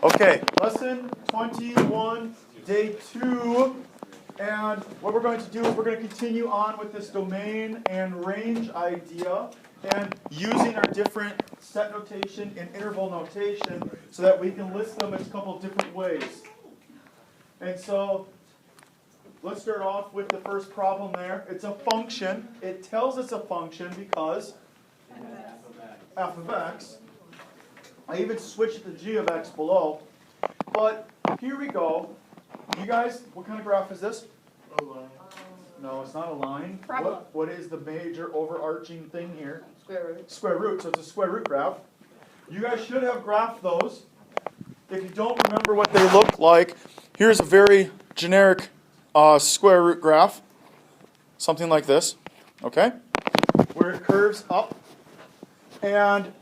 Okay, lesson 21, day 2. And what we're going to do is we're going to continue on with this domain and range idea and using our different set notation and interval notation so that we can list them in a couple of different ways. And so let's start off with the first problem there. It's a function. It tells us a function because f of x. I even switched the g of x below. But here we go. You guys, what kind of graph is this? A line. No, it's not a line. Parabola. What is the major overarching thing here? Square root. Square root. So it's a square root graph. You guys should have graphed those. If you don't remember what they look like, here's a very generic square root graph. Something like this. Okay? Where it curves up. And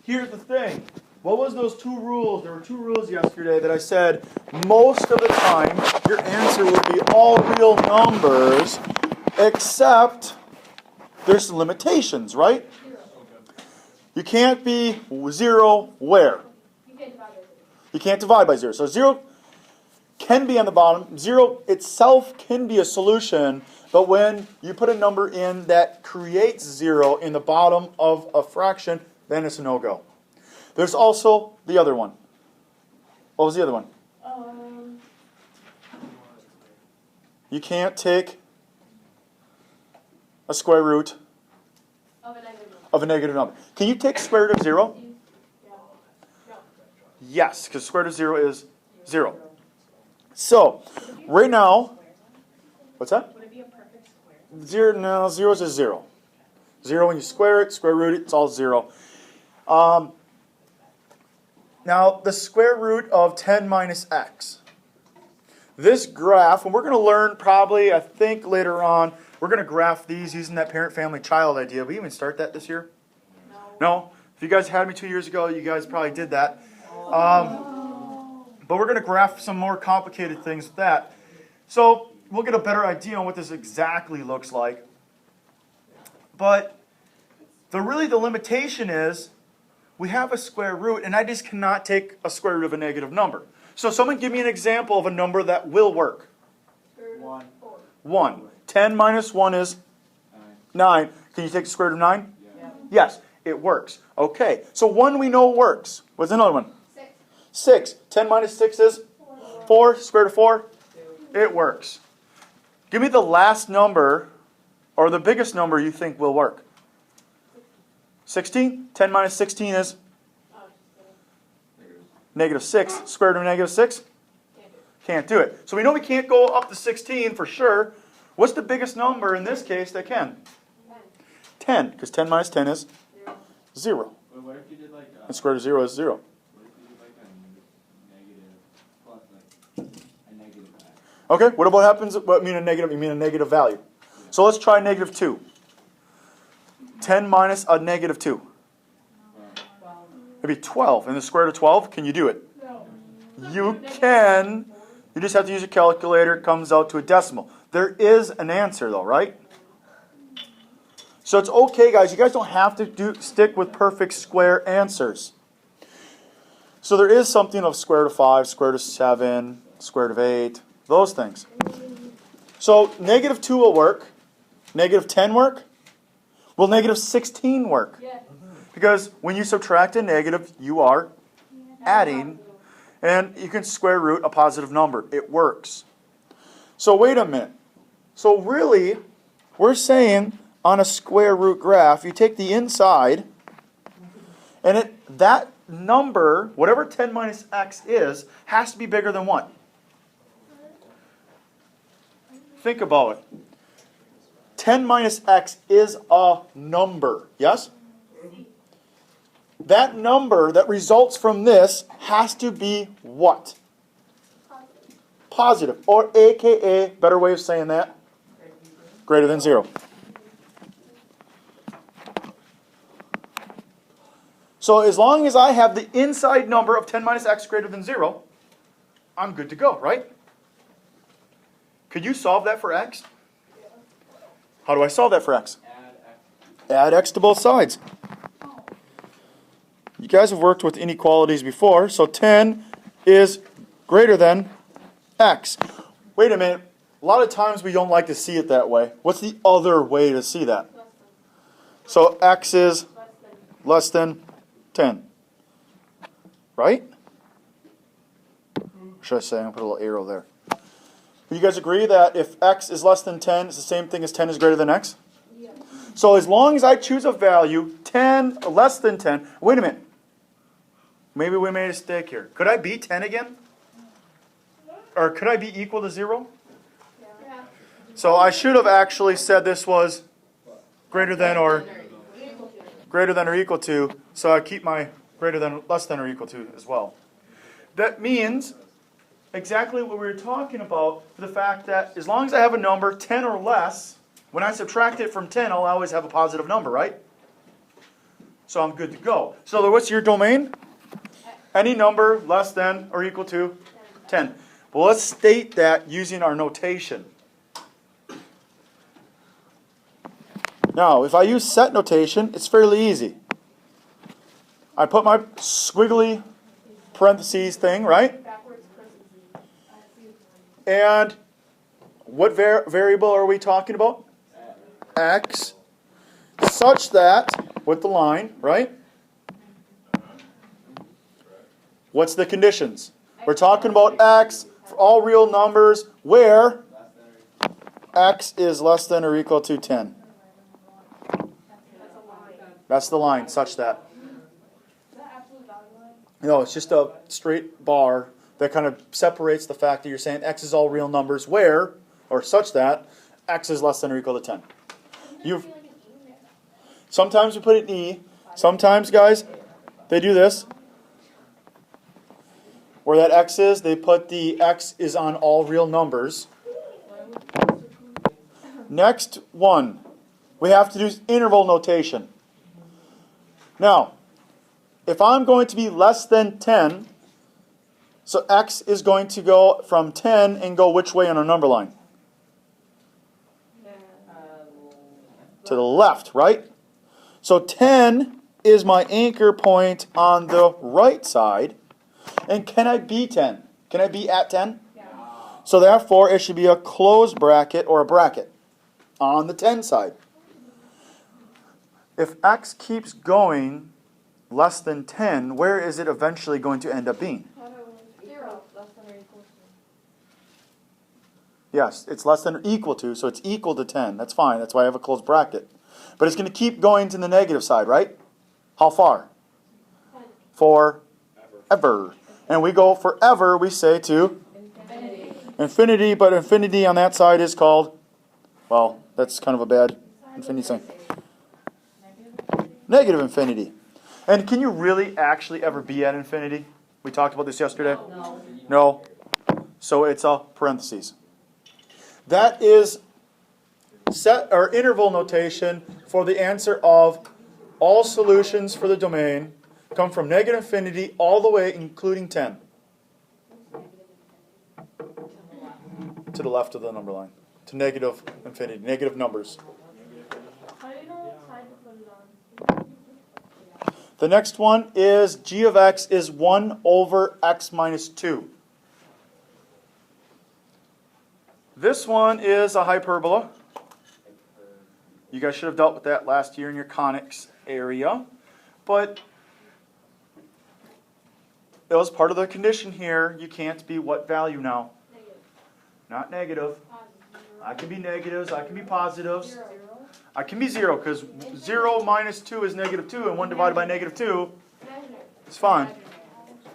here's the thing. What was those two rules? There were two rules yesterday that I said most of the time your answer would be all real numbers except there's some limitations, right? You can't be 0 where? You can't divide by 0. So 0 can be on the bottom. 0 itself can be a solution, but when you put a number in that creates 0 in the bottom of a fraction, then it's a no-go. There's also the other one. What was the other one? You can't take a square root of a negative number. Can you take square root of 0? Yes, because square root of 0 is 0. So, right now, what's that? Would it be a perfect square? 0, no, 0 is a 0. 0 when you square it, square root it, it's all 0. Now, the square root of 10 minus x. This graph, and we're going to learn probably, I think later on, we're going to graph these using that parent, family, child idea. We even start that this year? No? If you guys had me 2 years ago, you guys probably did that. But we're going to graph some more complicated things with that. So, we'll get a better idea on what this exactly looks like. But the limitation is, we have a square root, and I just cannot take a square root of a negative number. So someone give me an example of a number that will work. 1. 1. 10 minus 1 is 9. Can you take the square root of 9? Yeah. Yes, it works. Okay, so 1 we know works. What's another one? 6. 6. 10 minus 6 is 4. Square root of 4? It works. Give me the last number, or the biggest number you think will work. 16? 10 minus 16 is? Negative 6. Square root of negative 6? Can't do it. So we know we can't go up to 16 for sure. What's the biggest number in this case that can? 10. Because 10 minus 10 is? 0. But what if you did like And square root of 0 is 0. what if you did like a negative plus like a negative x? Okay, what about happens? What mean a negative? You mean a negative value. So let's try negative 2. 10 minus a negative 2. It'd be 12. And the square root of 12, can you do it? No. You can. You just have to use a calculator. It comes out to a decimal. There is an answer though, right? So it's okay, guys. You guys don't have to stick with perfect square answers. So there is something of square root of 5, square root of 7, square root of 8, those things. So negative 2 will work. Negative 10 work. Will negative 16 work? Yes. Because when you subtract a negative, you are adding. And you can square root a positive number. It works. So wait a minute. So really, we're saying on a square root graph, you take the inside, and that number, whatever 10 minus x is, has to be bigger than what? Think about it. 10 minus x is a number, yes? That number that results from this has to be what? Positive. Or AKA, better way of saying that, greater than 0. So as long as I have the inside number of 10 minus x greater than 0, I'm good to go, right? Could you solve that for x? How do I solve that for x? Add x. Add x to both sides. you guys have worked with inequalities before, so 10 is greater than x. Wait a minute. A lot of times we don't like to see it that way. What's the other way to see that? So x is less than 10. Right? Or should I say, I'm going to put a little arrow there. You guys agree that if x is less than 10, it's the same thing as 10 is greater than x? Yeah. So as long as I choose a value, 10 or less than 10, wait a minute. Maybe we made a mistake here. Could I be 10 again? Or could I be equal to 0? Yeah. So I should have actually said this was greater than or equal to. So I keep my greater than, less than or equal to as well. That means exactly what we were talking about, the fact that as long as I have a number 10 or less, when I subtract it from 10, I'll always have a positive number, right? So I'm good to go. So what's your domain? Any number less than or equal to 10. Well, let's state that using our notation. Now, if I use set notation, it's fairly easy. I put my squiggly parentheses thing, right? And what variable are we talking about? X, such that, with the line, right? What's the conditions? We're talking about x for all real numbers where x is less than or equal to 10. That's the line, such that. No, it's just a straight bar that kind of separates the fact that you're saying x is all real numbers where, or such that, x is less than or equal to 10. Sometimes we put an E. Sometimes, guys, they do this. Where that x is, they put the x is on all real numbers. Next one, we have to do interval notation. Now, if I'm going to be less than 10, so x is going to go from 10 and go which way on our number line? To the left, right? So 10 is my anchor point on the right side. And can I be 10? Can I be at 10? Yeah. So therefore, it should be a closed bracket or a bracket on the 10 side. If x keeps going less than 10, where is it eventually going to end up being? 0, less than or equal to. Yes, it's less than or equal to, so it's equal to 10. That's fine. That's why I have a closed bracket. But it's going to keep going to the negative side, right? How far? 10. Forever. And we go forever, we say to infinity, but infinity on that side is called, well, that's kind of a bad infinity sign. Negative infinity. And can you really actually ever be at infinity? We talked about this yesterday. No. So it's a parentheses. That is set or interval notation for the answer of all solutions for the domain come from negative infinity all the way, including 10. To the left of the number line. To negative infinity. Negative numbers. How do you know what side to put it on? The next one is g of x is 1 over x minus 2. This one is a hyperbola. You guys should have dealt with that last year in your conics area. But it was part of the condition here. You can't be what value now? Negative. Not negative. I can be negatives. I can be positives. 0. I can be 0 because 0 minus 2 is negative 2 and 1 divided by negative 2 is fine.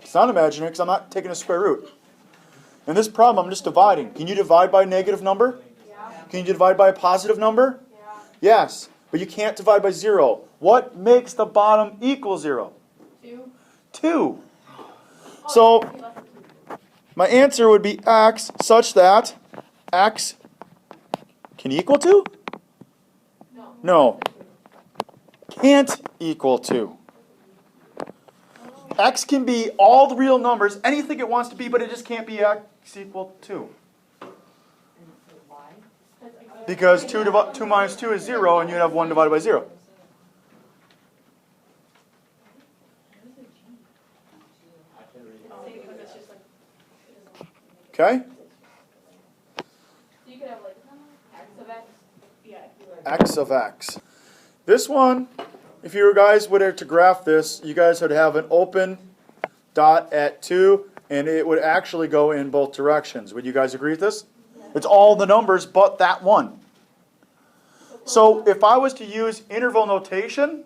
It's not imaginary because I'm not taking a square root. In this problem, I'm just dividing. Can you divide by a negative number? Yeah. Can you divide by a positive number? Yeah. Yes, but you can't divide by 0. What makes the bottom equal 0? 2. 2. So my answer would be x such that x can equal 2? No. Can't equal 2. X can be all the real numbers, anything it wants to be, but it just can't be x equal 2. Because 2 minus 2 is 0, and you'd have 1 divided by 0. Okay? So you could have like x of x. Yeah. X of x. This one, if you guys were to graph this, you guys would have an open dot at 2, and it would actually go in both directions. Would you guys agree with this? It's all the numbers but that one. So if I was to use interval notation,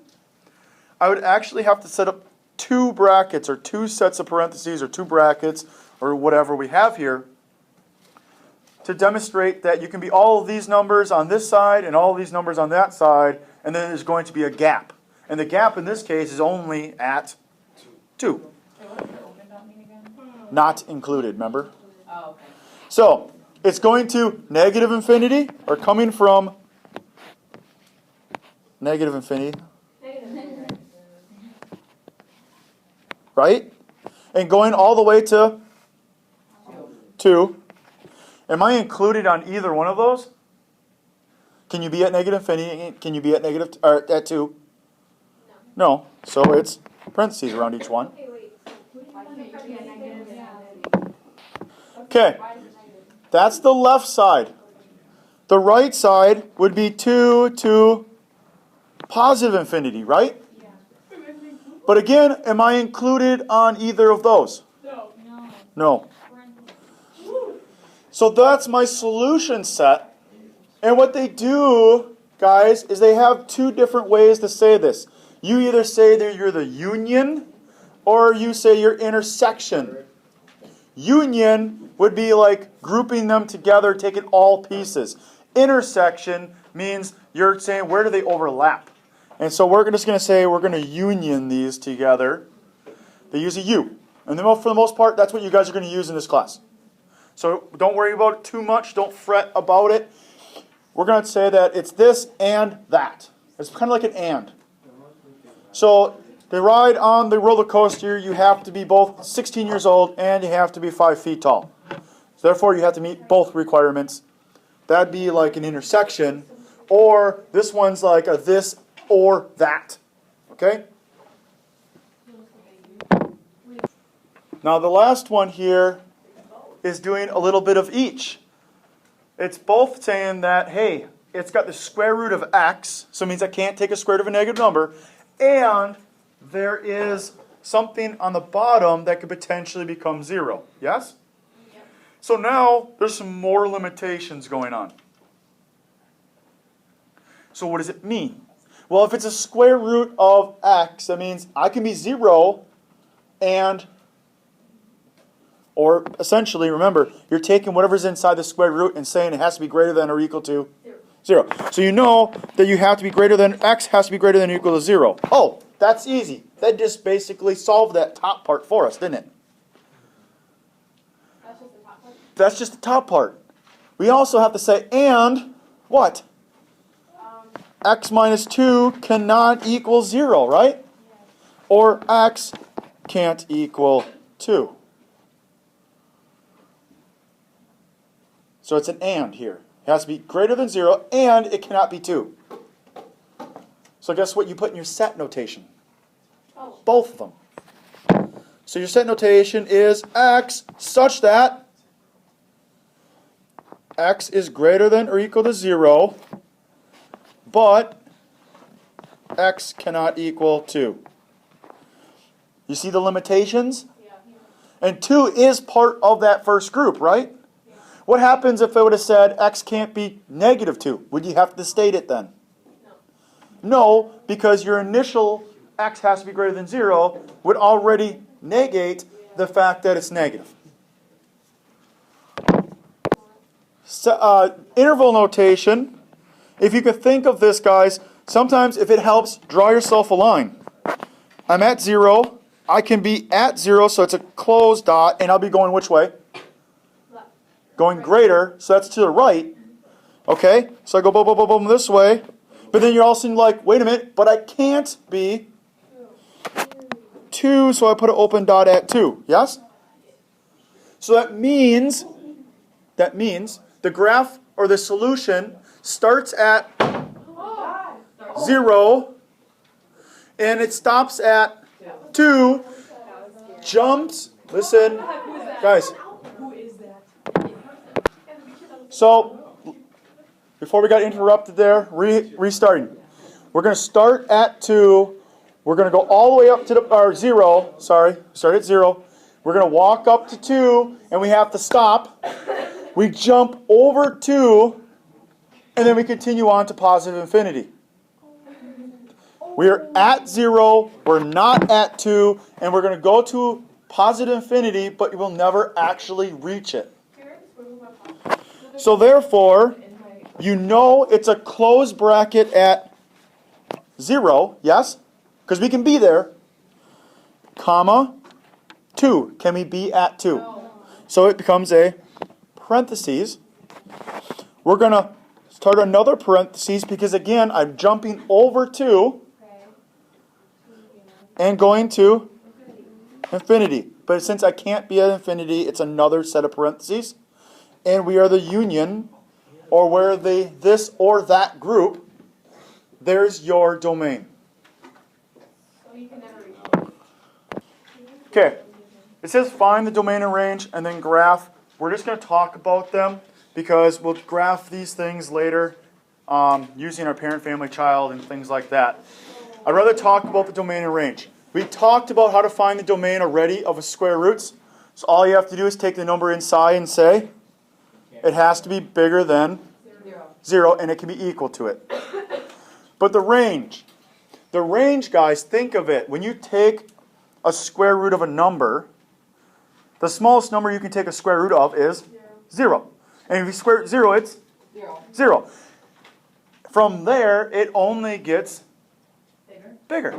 I would actually have to set up 2 brackets or 2 sets of parentheses or 2 brackets or whatever we have here to demonstrate that you can be all of these numbers on this side and all of these numbers on that side, and then there's going to be a gap. And the gap in this case is only at 2. Not included, remember? Oh, okay. So, it's going to negative infinity, or coming from negative infinity, right? And going all the way to 2. Am I included on either one of those? Can you be at negative infinity? Can you be at negative or at 2? No. So it's parentheses around each one. Okay. That's the left side. The right side would be 2 to positive infinity, right? But again, am I included on either of those? No. So that's my solution set. And what they do, guys, is they have 2 different ways to say this. You either say that you're the union, or you say you're intersection. Union would be like grouping them together, taking all pieces. Intersection means you're saying where do they overlap. And so we're just going to say we're going to union these together. They use a U. And then for the most part, that's what you guys are going to use in this class. So don't worry about it too much. Don't fret about it. We're going to say that it's this and that. It's kind of like an and. So to ride on the roller coaster, you have to be both 16 years old and you have to be 5 feet tall. So therefore, you have to meet both requirements. That'd be like an intersection. Or this one's like a this or that. Okay? Now the last one here is doing a little bit of each. It's both saying that, hey, it's got the square root of x, so it means I can't take a square root of a negative number, and there is something on the bottom that could potentially become 0. Yes? Yep. So now there's some more limitations going on. So what does it mean? Well, if it's a square root of x, that means I can be 0 and, or essentially, remember, you're taking whatever's inside the square root and saying it has to be greater than or equal to 0. So you know that you have to be greater than, x has to be greater than or equal to 0. Oh, that's easy. That just basically solved that top part for us, didn't it? That's just the top part? That's just the top part. We also have to say, and what? X minus 2 cannot equal 0, right? Or x can't equal 2. So it's an and here. It has to be greater than 0, and it cannot be 2. So guess what you put in your set notation? Oh. Both of them. So your set notation is x such that x is greater than or equal to 0, but x cannot equal 2. You see the limitations? Yeah. And 2 is part of that first group, right? Yeah. What happens if it would have said x can't be negative 2? Would you have to state it then? No, because your initial x has to be greater than 0 would already negate the fact that it's negative. So, interval notation, if you could think of this, guys, sometimes if it helps, draw yourself a line. I'm at 0. I can be at 0, so it's a closed dot, and I'll be going which way? Going greater, so that's to the right. Okay, so I go boom, boom, boom, boom this way. But then you're all sudden like, wait a minute, but I can't be 2, so I put an open dot at 2. Yes? So that means the graph or the solution starts at 0 and it stops at 2, jumps Listen, guys. Who is that? So, before we got interrupted there, restarting. We're going to start at 2. We're going to go all the way up to or 0. Sorry, start at 0. We're going to walk up to 2, and we have to stop. We jump over 2, and then we continue on to positive infinity. We are at 0, we're not at 2, and we're going to go to positive infinity, but you will never actually reach it. So therefore, you know it's a closed bracket at 0, yes? Because we can be there, comma, 2. Can we be at 2? No. So it becomes a parentheses. We're going to start another parentheses because, again, I'm jumping over 2 and going to infinity. But since I can't be at infinity, it's another set of parentheses. And we are the union, or where this or that group, there's your domain. Okay, it says find the domain and range and then graph. We're just going to talk about them because we'll graph these things later using our parent, family, child, and things like that. I'd rather talk about the domain and range. We talked about how to find the domain already of a square roots. So all you have to do is take the number inside and say it has to be bigger than 0 and it can be equal to it. But the range, guys, think of it. When you take a square root of a number, the smallest number you can take a square root of is 0. And if you square root 0, it's 0. From there, it only gets bigger.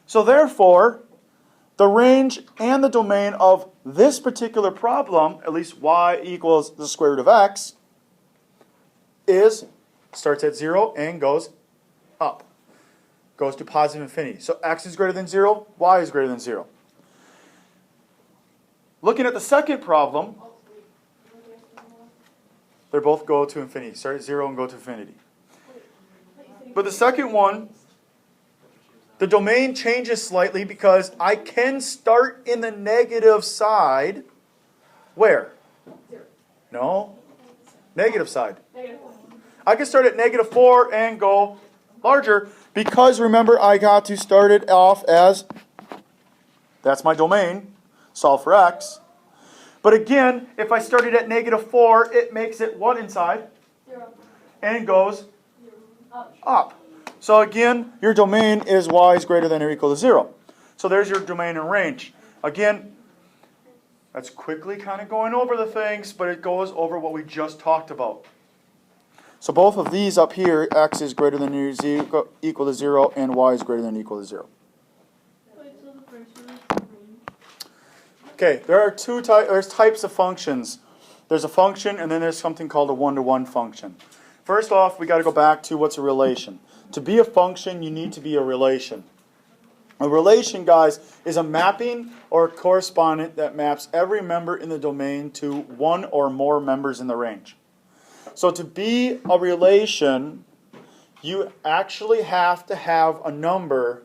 So therefore, the range and the domain of this particular problem, at least y equals the square root of x, starts at 0 and goes up. Goes to positive infinity. So x is greater than 0, y is greater than 0. Looking at the second problem, they both go to infinity. Start at 0 and go to infinity. But the second one, the domain changes slightly because I can start in the negative side. Where? No. Negative side. I can start at -4 and go larger because, remember, I got to start it off as, that's my domain, solve for x. But again, if I started at -4, it makes it what inside? 0. And goes up. So again, your domain is y is greater than or equal to 0. So there's your domain and range. Again, that's quickly kind of going over the things, but it goes over what we just talked about. So both of these up here, x is greater than or equal to 0, and y is greater than or equal to 0. Okay, there are there's types of functions. There's a function, and then there's something called a one-to-one function. First off, we got to go back to what's a relation. To be a function, you need to be a relation. A relation, guys, is a mapping or a correspondent that maps every member in the domain to one or more members in the range. So to be a relation, you actually have to have a number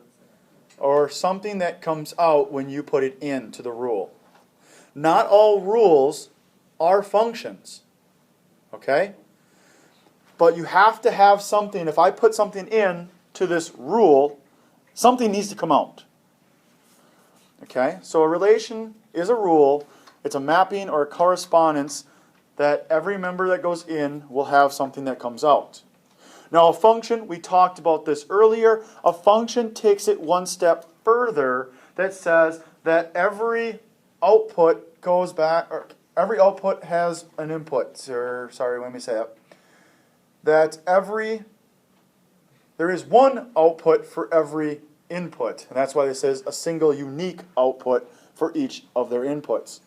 or something that comes out when you put it into the rule. Not all rules are functions. Okay? But you have to have something. If I put something in to this rule, something needs to come out. Okay? So a relation is a rule. It's a mapping or a correspondence that every member that goes in will have something that comes out. Now a function, we talked about this earlier, a function takes it one step further that says that every output goes back, or every output has an input. Let me say it. That there is one output for every input. And that's why this says a single unique output for each of their inputs.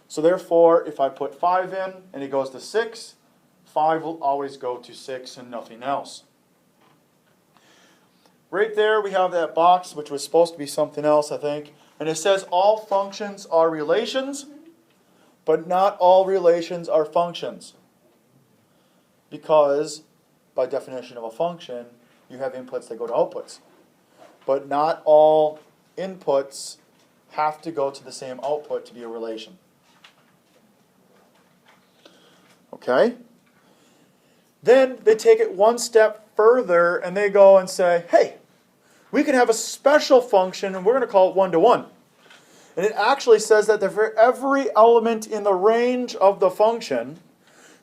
So therefore, if I put 5 in and it goes to 6, 5 will always go to 6 and nothing else. Right there we have that box, which was supposed to be something else, I think. And it says all functions are relations, but not all relations are functions. Because, by definition of a function, you have inputs that go to outputs. But not all inputs have to go to the same output to be a relation. Okay? Then they take it one step further and they go and say, hey, we can have a special function and we're going to call it one-to-one. And it actually says that for every element in the range of the function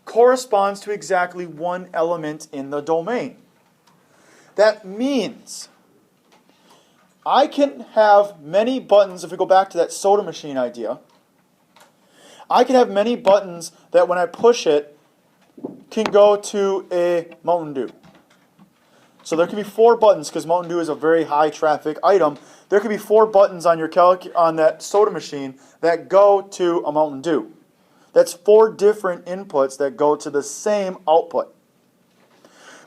corresponds to exactly one element in the domain. That means I can have many buttons, if we go back to that soda machine idea, I can have many buttons that when I push it can go to a Mountain Dew. So there can be 4 buttons, because Mountain Dew is a very high traffic item. There can be 4 buttons on your on that soda machine that go to a Mountain Dew. That's 4 different inputs that go to the same output.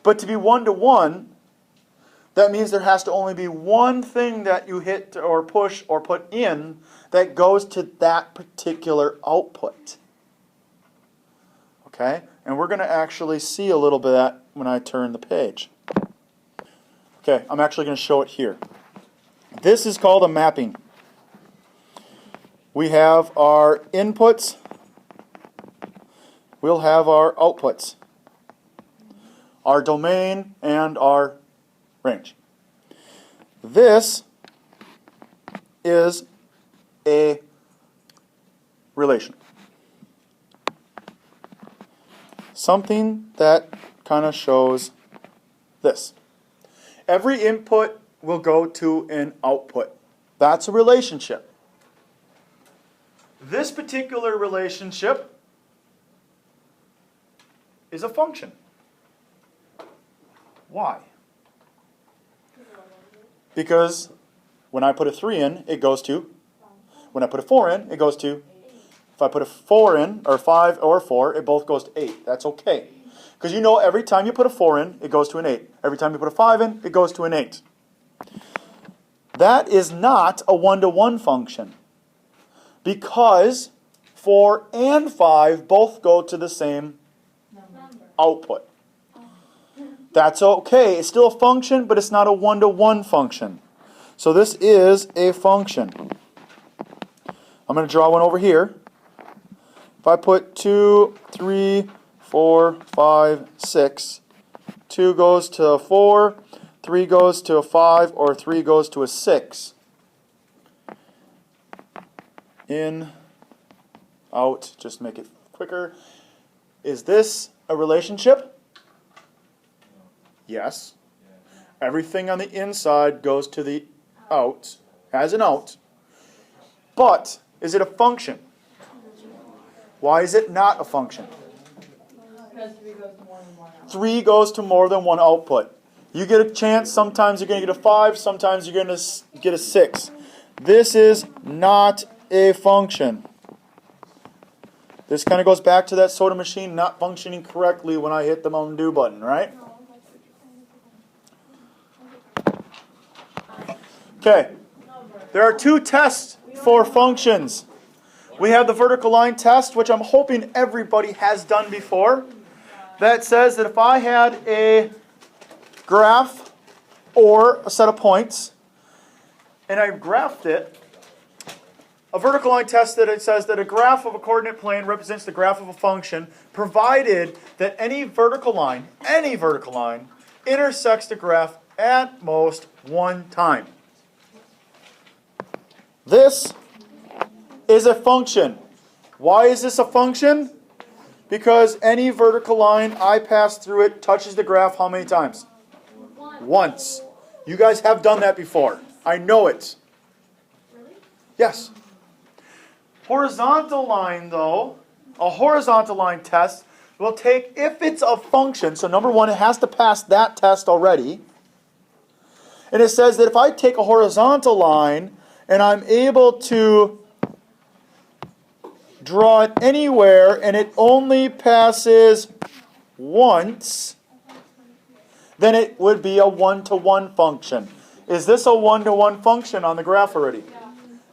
But to be one-to-one, that means there has to only be one thing that you hit or push or put in that goes to that particular output. Okay? And we're going to actually see a little bit of that when I turn the page. Okay, I'm actually going to show it here. This is called a mapping. We have our inputs. We'll have our outputs. Our domain and our range. This is a relation. Something that kind of shows this. Every input will go to an output. That's a relationship. This particular relationship is a function. Why? Because when I put a 3 in, it goes to. When I put a 4 in, it goes to. If I put a 4 in, or 5 or 4, it both goes to 8. That's okay. Because you know every time you put a 4 in, it goes to an 8. Every time you put a 5 in, it goes to an 8. That is not a one-to-one function. Because 4 and 5 both go to the same output. That's okay. It's still a function, but it's not a one-to-one function. So this is a function. I'm going to draw one over here. If I put 2, 3, 4, 5, 6, 2 goes to a 4, 3 goes to a 5, or 3 goes to a 6. In, out, just make it quicker. Is this a relationship? Yes. Everything on the inside goes to the out, as an out. But, is it a function? Why is it not a function? Because 3 goes to more than one output. 3 goes to more than one output. You get a chance, sometimes you're going to get a 5, sometimes you're going to get a 6. This is not a function. This kind of goes back to that soda machine not functioning correctly when I hit the Mountain Dew button, right? Okay. There are 2 tests for functions. We have the vertical line test, which I'm hoping everybody has done before. That says that if I had a graph or a set of points, and I graphed it, a vertical line test that it says that a graph of a coordinate plane represents the graph of a function, provided that any vertical line intersects the graph at most one time. This is a function. Why is this a function? Because any vertical line I pass through it touches the graph how many times? Once. You guys have done that before. I know it. Yes. Horizontal line, though, a horizontal line test will take, if it's a function, so number 1, it has to pass that test already. And it says that if I take a horizontal line and I'm able to draw it anywhere and it only passes once, then it would be a one-to-one function. Is this a one-to-one function on the graph already?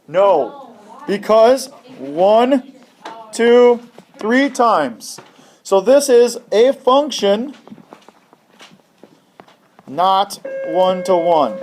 No. Because 1, 2, 3 times. So this is a function, not one-to-one.